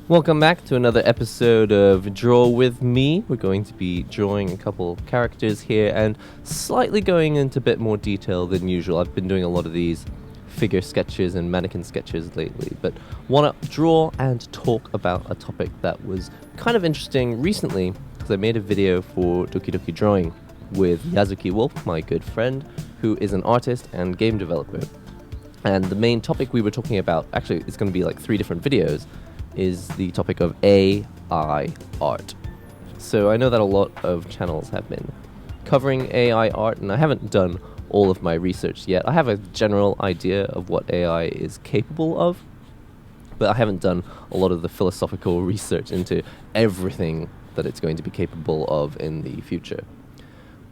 Welcome back to another episode of Draw With Me. We're going to be drawing a couple characters here and slightly going into a bit more detail than usual. I've been doing a lot of these figure sketches and mannequin sketches lately, but want to draw and talk about a topic that was kind of interesting recently because I made a video for Doki Doki Drawing with Yazuki Wolf, my good friend, who is an artist and game developer. And the main topic we were talking about, actually it's going to be like 3 different videos, is the topic of AI art. So I know that a lot of channels have been covering AI art, and I haven't done all of my research yet. I have a general idea of what AI is capable of, but I haven't done a lot of the philosophical research into everything that it's going to be capable of in the future.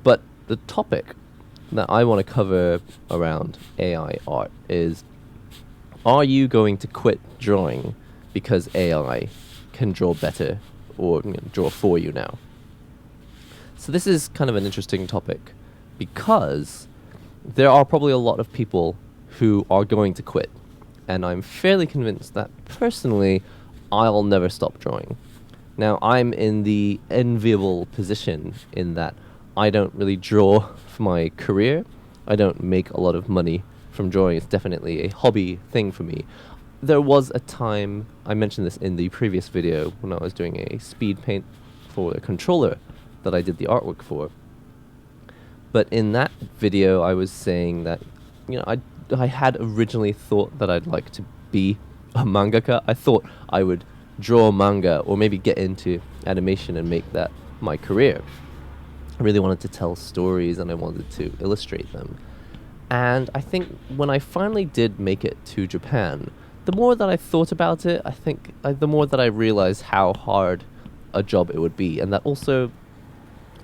But the topic that I want to cover around AI art is, are you going to quit drawing because AI can draw better or draw for you now? So this is kind of an interesting topic because there are probably a lot of people who are going to quit, and I'm fairly convinced that personally I'll never stop drawing. Now I'm in the enviable position in that I don't really draw for my career. I don't make a lot of money from drawing. It's definitely a hobby thing for me. There was a time, I mentioned this in the previous video, when I was doing a speed paint for a controller that I did the artwork for. But in that video, I was saying that, I had originally thought that I'd like to be a mangaka. I thought I would draw manga or maybe get into animation and make that my career. I really wanted to tell stories and I wanted to illustrate them. And I think when I finally did make it to Japan, the more that I thought about it, I think the more that I realized how hard a job it would be, and that also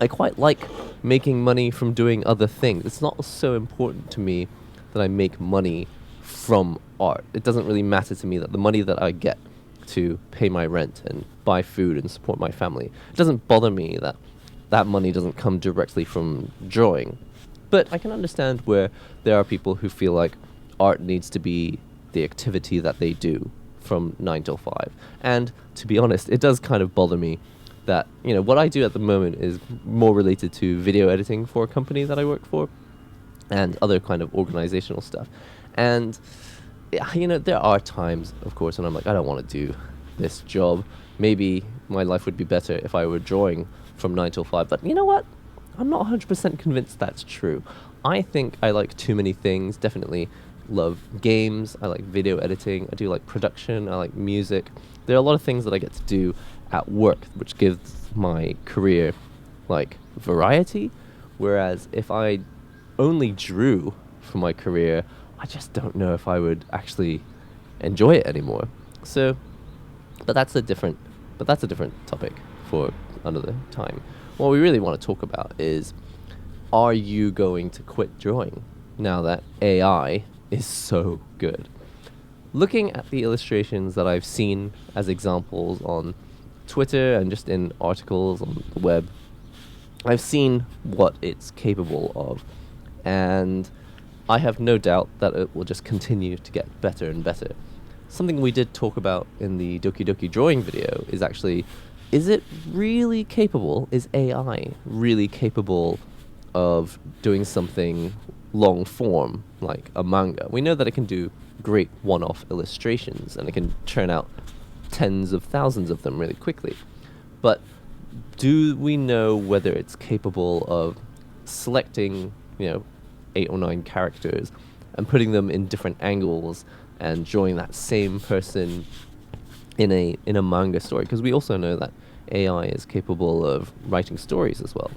I quite like making money from doing other things. It's not so important to me that I make money from art. It doesn't really matter to me that the money that I get to pay my rent and buy food and support my family, it doesn't bother me that that money doesn't come directly from drawing. But I can understand where there are people who feel like art needs to be the activity that they do from 9 till 5. And to be honest, it does kind of bother me that, what I do at the moment is more related to video editing for a company that I work for and other kind of organizational stuff. And, there are times, of course, when I'm like, I don't want to do this job. Maybe my life would be better if I were drawing from 9 till 5. But you know what? I'm not 100% convinced that's true. I think I like too many things. Definitely love games, I like video editing, I do like production, I like music. There are a lot of things that I get to do at work which gives my career like variety, whereas if I only drew for my career, I just don't know if I would actually enjoy it anymore. So but that's a different topic for another time. What we really want to talk about is, are you going to quit drawing now that AI is so good? Looking at the illustrations that I've seen as examples on Twitter and just in articles on the web, I've seen what it's capable of, and I have no doubt that it will just continue to get better and better. Something we did talk about in the Doki Doki Drawing video is actually, is it really capable, is AI really capable of doing something long form like a manga? We know that it can do great one-off illustrations and it can churn out tens of thousands of them really quickly. But do we know whether it's capable of selecting, 8 or 9 characters and putting them in different angles and drawing that same person in a manga story? Because we also know that AI is capable of writing stories as well.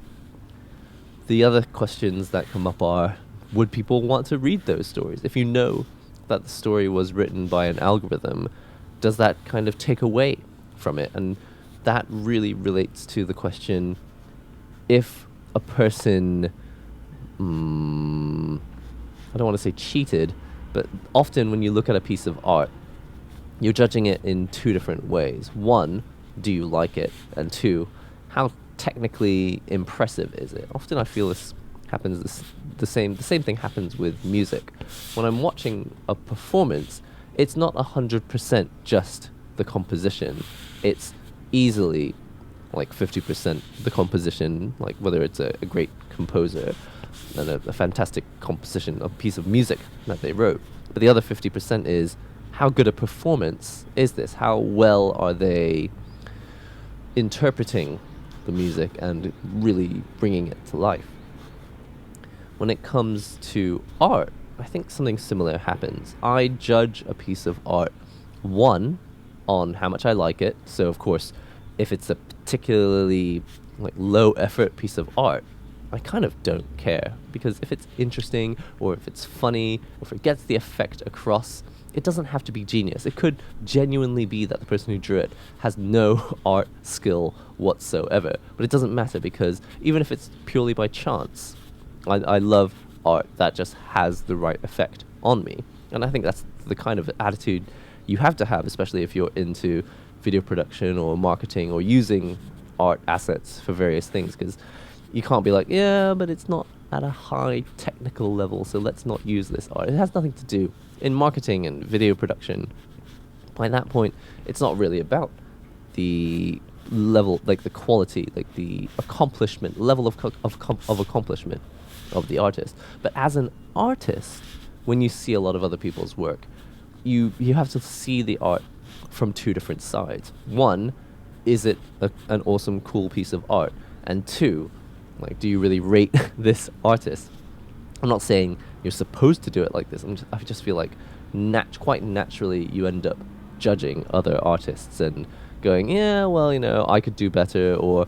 The other questions that come up are, would people want to read those stories? If you know that the story was written by an algorithm, does that kind of take away from it? And that really relates to the question, if a person, I don't want to say cheated, but often when you look at a piece of art, you're judging it in 2 different ways. 1, do you like it? And 2, how technically impressive is it? Often I feel this happens, the same thing happens with music. When I'm watching a performance, it's not 100% just the composition, it's easily like 50% the composition, like whether it's a great composer and a fantastic composition, a piece of music that they wrote. But the other 50% is how good a performance is this? How well are they interpreting the music and really bringing it to life? When it comes to art, I think something similar happens. I judge a piece of art, one, on how much I like it. So, of course, if it's a particularly like low effort piece of art, I kind of don't care, because if it's interesting or if it's funny or if it gets the effect across, it doesn't have to be genius. It could genuinely be that the person who drew it has no art skill whatsoever, but it doesn't matter, because even if it's purely by chance, I love art that just has the right effect on me. And I think that's the kind of attitude you have to have, especially if you're into video production or marketing or using art assets for various things, because you can't be like, yeah, but it's not at a high technical level, so let's not use this art. It has nothing to do. In marketing and video production, by that point, it's not really about the level, like the quality, like the accomplishment, level of accomplishment of the artist. But as an artist, when you see a lot of other people's work, you have to see the art from two different sides. One, is it an awesome, cool piece of art? And two, like, do you really rate this artist? I'm not saying you're supposed to do it like this. I just feel like quite naturally you end up judging other artists and going, yeah, well, I could do better, or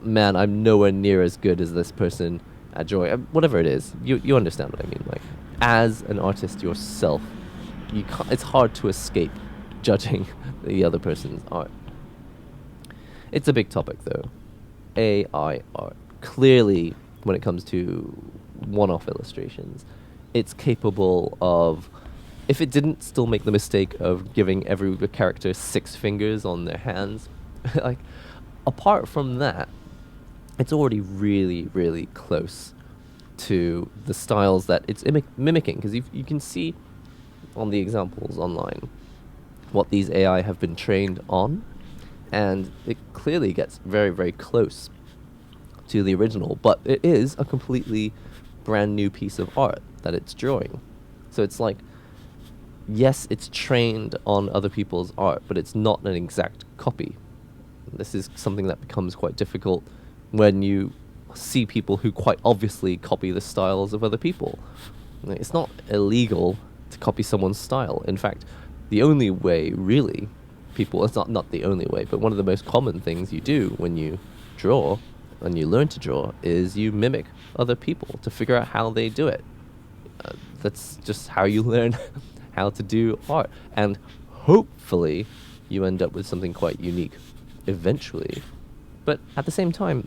man, I'm nowhere near as good as this person at drawing. Whatever it is, you understand what I mean. Like, as an artist yourself, it's hard to escape judging the other person's art. It's a big topic, though. AI art. Clearly, when it comes to one-off illustrations, it's capable of, if it didn't still make the mistake of giving every character 6 fingers on their hands, like, apart from that, it's already really, really close to the styles that it's mimicking, because you can see on the examples online what these AI have been trained on, and it clearly gets very, very close to the original, but it is a completely brand new piece of art that it's drawing. So it's like, yes, it's trained on other people's art, but it's not an exact copy. This is something that becomes quite difficult when you see people who quite obviously copy the styles of other people. It's not illegal to copy someone's style. In fact, the only way, really, it's not the only way, but one of the most common things you do when you draw and you learn to draw is you mimic other people to figure out how they do it. That's just how you learn how to do art. And hopefully you end up with something quite unique eventually. But at the same time,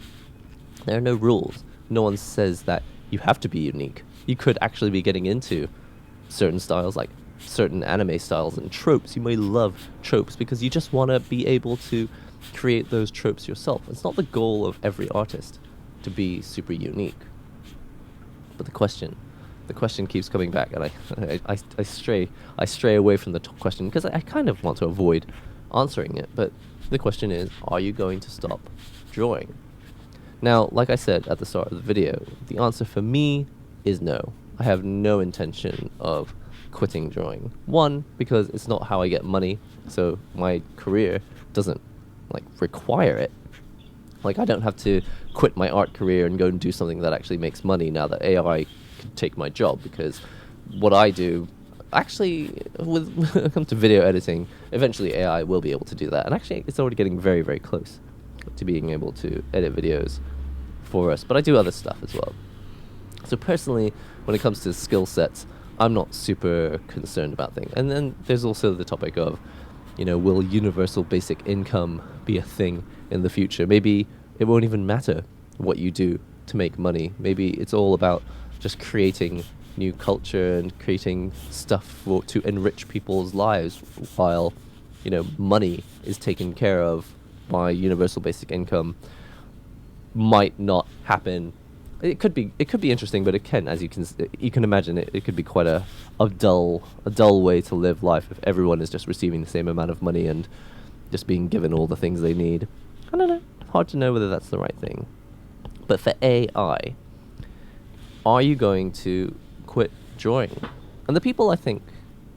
there are no rules. No one says that you have to be unique. You could actually be getting into certain styles, like certain anime styles and tropes. You may love tropes because you just want to be able to create those tropes yourself. It's not the goal of every artist to be super unique. But the question keeps coming back, and I stray away from the question because I kind of want to avoid answering it. But the question is, are you going to stop drawing? Now, like I said at the start of the video, the answer for me is no. I have no intention of quitting drawing. One, because it's not how I get money, so my career doesn't require it. Like, I don't have to quit my art career and go and do something that actually makes money now that AI can take my job, because what I do, actually, when it comes to video editing, eventually AI will be able to do that. And actually, it's already getting very, very close to being able to edit videos for us. But I do other stuff as well. So personally, when it comes to skill sets, I'm not super concerned about things. And then there's also the topic of, will universal basic income be a thing in the future? Maybe it won't even matter what you do to make money. Maybe it's all about just creating new culture and creating stuff to enrich people's lives, while money is taken care of by universal basic income. Might not happen it could be interesting, but it can, as you can imagine, it could be quite a dull way to live life if everyone is just receiving the same amount of money and just being given all the things they need. I don't know. Hard to know whether that's the right thing. But for AI, are you going to quit drawing? And the people I think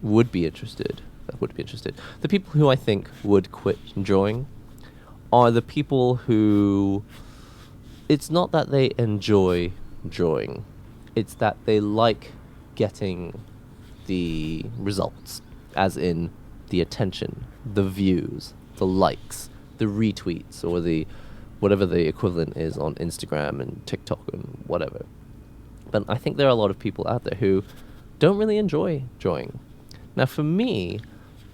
would be interested, the people who I think would quit drawing are the people who, it's not that they enjoy drawing, it's that they like getting the results, as in the attention, the views, the likes, the retweets, or the whatever the equivalent is on Instagram and TikTok and whatever. But I think there are a lot of people out there who don't really enjoy drawing. Now, for me,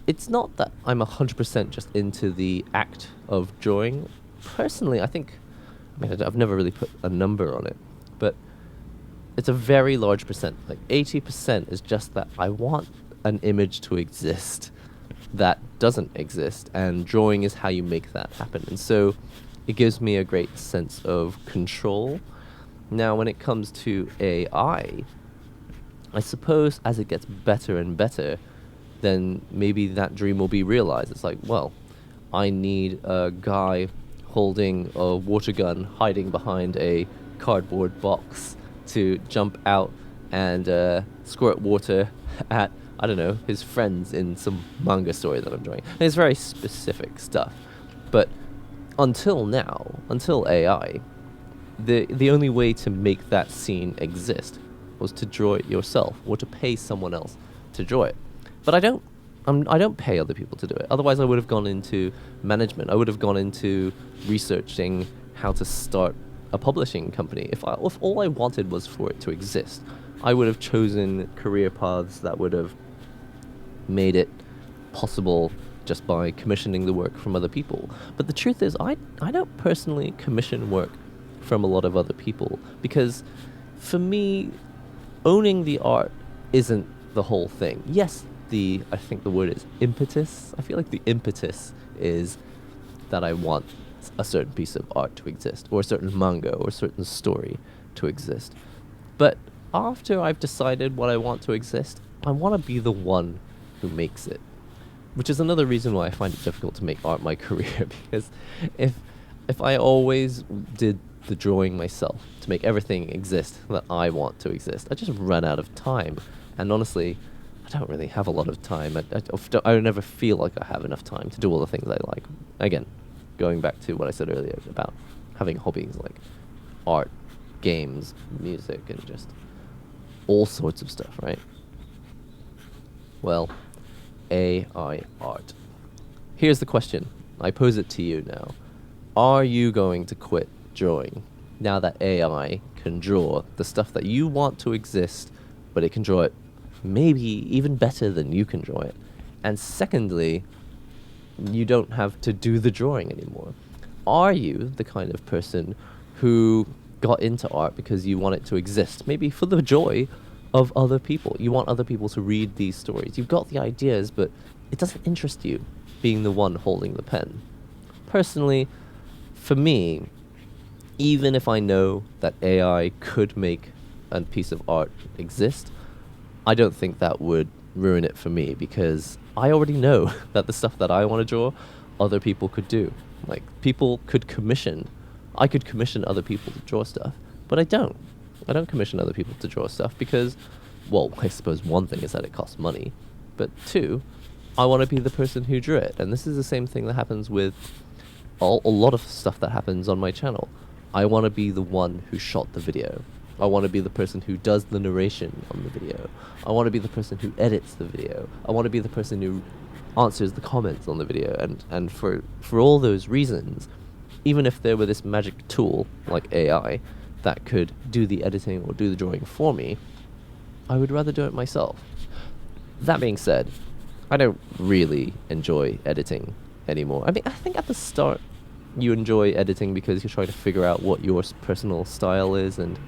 it's not that I'm 100% just into the act of drawing. Personally, I think, I've never really put a number on it, but it's a very large percent. Like 80% is just that I want an image to exist that doesn't exist, and drawing is how you make that happen. And so it gives me a great sense of control. Now, when it comes to AI, I suppose as it gets better and better, then maybe that dream will be realized. It's like, well, I need a guy holding a water gun hiding behind a cardboard box to jump out and squirt water at, I don't know, his friends in some manga story that I'm drawing. And it's very specific stuff. But until now, until AI, the only way to make that scene exist was to draw it yourself or to pay someone else to draw it. But I don't pay other people to do it. Otherwise, I would have gone into management. I would have gone into researching how to start a publishing company. If all I wanted was for it to exist, I would have chosen career paths that would have made it possible just by commissioning the work from other people. But the truth is, I don't personally commission work from a lot of other people, because for me, owning the art isn't the whole thing. Yes, I think the word is impetus. I feel like the impetus is that I want a certain piece of art to exist, or a certain manga, or a certain story to exist. But after I've decided what I want to exist, I want to be the one who makes it. Which is another reason why I find it difficult to make art my career, because if I always did the drawing myself to make everything exist that I want to exist, I just run out of time. And honestly, I don't really have a lot of time. I never feel like I have enough time to do all the things I like. Again, going back to what I said earlier about having hobbies like art, games, music, and just all sorts of stuff, right? Well, AI art. Here's the question. I pose it to you now. Are you going to quit drawing now that AI can draw the stuff that you want to exist, but it can draw it maybe even better than you can draw it? And secondly, you don't have to do the drawing anymore. Are you the kind of person who got into art because you want it to exist, maybe for the joy of other people? You want other people to read these stories. You've got the ideas, but it doesn't interest you being the one holding the pen. Personally, for me, even if I know that AI could make a piece of art exist, I don't think that would ruin it for me, because I already know that the stuff that I want to draw, other people could do. Like, I could commission other people to draw stuff, but I don't. I don't commission other people to draw stuff because, well, I suppose one thing is that it costs money, but two, I want to be the person who drew it. And this is the same thing that happens with a lot of stuff that happens on my channel. I want to be the one who shot the video. I want to be the person who does the narration on the video. I want to be the person who edits the video. I want to be the person who answers the comments on the video. And for all those reasons, even if there were this magic tool like AI that could do the editing or do the drawing for me, I would rather do it myself. That being said, I don't really enjoy editing anymore. I mean, I think at the start you enjoy editing because you're trying to figure out what your personal style is, and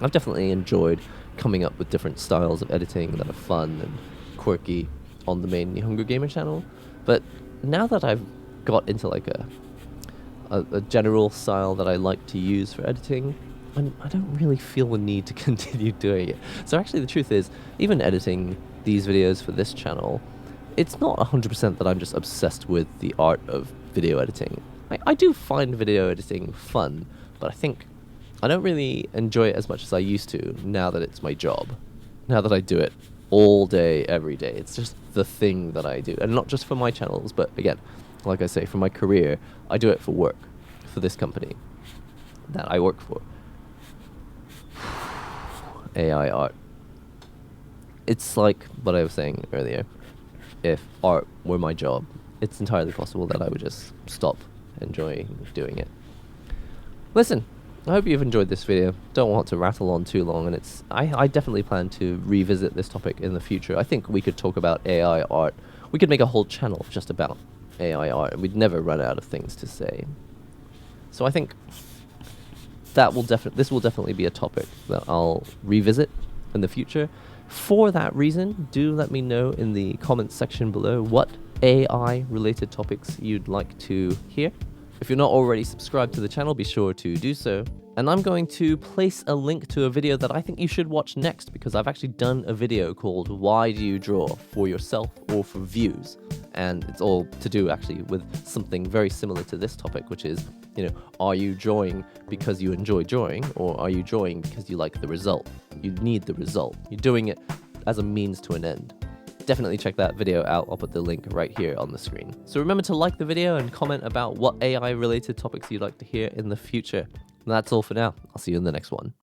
I've definitely enjoyed coming up with different styles of editing that are fun and quirky on the main Nihongo Gamer channel. But now that I've got into like a general style that I like to use for editing, I don't really feel the need to continue doing it. So actually the truth is, even editing these videos for this channel, it's not 100% that I'm just obsessed with the art of video editing. I do find video editing fun, but I think I don't really enjoy it as much as I used to now that it's my job. Now that I do it all day, every day. It's just the thing that I do. And not just for my channels, but again, like I say, for my career, I do it for work, for this company that I work for. AI art. It's like what I was saying earlier. If art were my job, it's entirely possible that I would just stop enjoying doing it. Listen, I hope you've enjoyed this video. Don't want to rattle on too long, and I definitely plan to revisit this topic in the future. I think we could talk about AI art. We could make a whole channel just about AI art, and we'd never run out of things to say. So I think this will definitely be a topic that I'll revisit in the future. For that reason, do let me know in the comments section below what AI related topics you'd like to hear. If you're not already subscribed to the channel, be sure to do so. And I'm going to place a link to a video that I think you should watch next, because I've actually done a video called Why Do You Draw? For yourself or for views? And it's all to do actually with something very similar to this topic, which is, are you drawing because you enjoy drawing, or are you drawing because you like the result? You need the result. You're doing it as a means to an end. Definitely check that video out. I'll put the link right here on the screen. So remember to like the video and comment about what AI related topics you'd like to hear in the future. And that's all for now. I'll see you in the next one.